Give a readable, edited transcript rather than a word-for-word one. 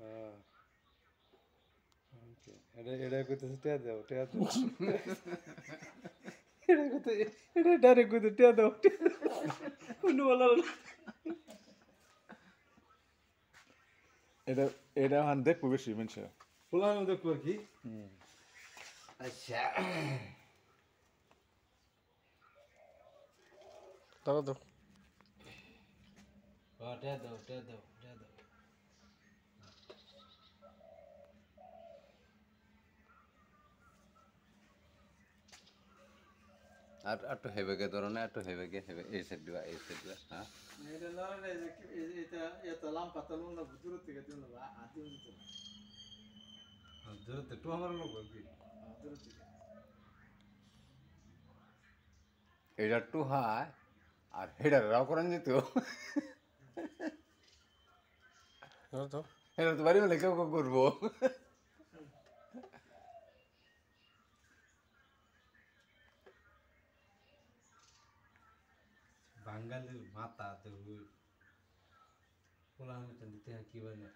হ্যাঁ ওকে এটা কইতেছে টিয়া দাও এটা কইতে এটা ডাইরেক্ট কইতে টিয়া দাও কোনো বলা এটা এটা হান দেখবো বেশি মানুষ বললাম দেখবো আর কি আচ্ছা দাও দাও টিয়া দাও আর একটু হেবেগে ধরো না একটু হেবেগে হেবে এই সাইড দিবা হ্যাঁ এটা না এটা এটা লাম্পা তো না দূর থেকে দিন না আদি দিতে দূর থেকে তো আমার লোক কি দূর থেকে এটা একটু হাই আর হেডার রাও করেন যেত দাও দাও হেডার তো বাড়ি বলে কেউ করবো বাঙালির মাথা তো পোলা আমি দিতে কি বলে